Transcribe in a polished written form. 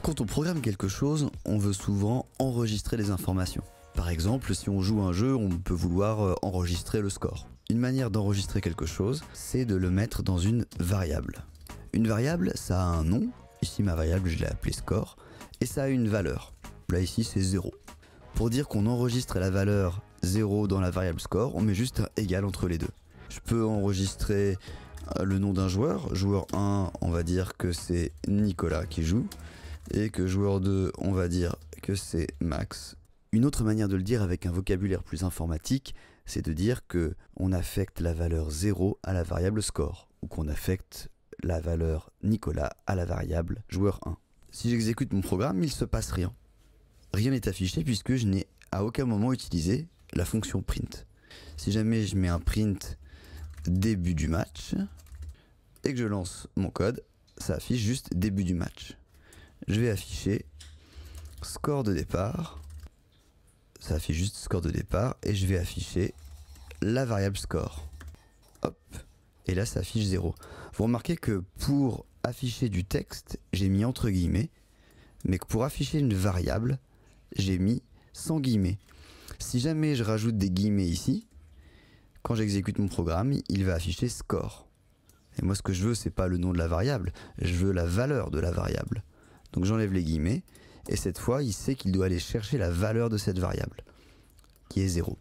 Quand on programme quelque chose, on veut souvent enregistrer les informations. Par exemple, si on joue un jeu, on peut vouloir enregistrer le score. Une manière d'enregistrer quelque chose, c'est de le mettre dans une variable. Une variable, ça a un nom. Ici, ma variable, je l'ai appelée score. Et ça a une valeur. Là, ici, c'est 0. Pour dire qu'on enregistre la valeur 0 dans la variable score, on met juste un égal entre les deux. Je peux enregistrer le nom d'un joueur. Joueur 1, on va dire que c'est Nicolas qui joue. Et que joueur 2, on va dire que c'est Max. Une autre manière de le dire avec un vocabulaire plus informatique, c'est de dire que on affecte la valeur 0 à la variable score, ou qu'on affecte la valeur Nicolas à la variable joueur 1. Si j'exécute mon programme, il ne se passe rien. Rien n'est affiché puisque je n'ai à aucun moment utilisé la fonction print. Si jamais je mets un print début du match et que je lance mon code, ça affiche juste début du match. Je vais afficher score de départ, ça affiche juste score de départ, et je vais afficher la variable score. Hop, et là ça affiche 0. Vous remarquez que pour afficher du texte, j'ai mis entre guillemets, mais que pour afficher une variable, j'ai mis sans guillemets. Si jamais je rajoute des guillemets ici, quand j'exécute mon programme, il va afficher score. Et moi ce que je veux, c'est pas le nom de la variable, je veux la valeur de la variable. Donc j'enlève les guillemets, et cette fois, il sait qu'il doit aller chercher la valeur de cette variable, qui est 0.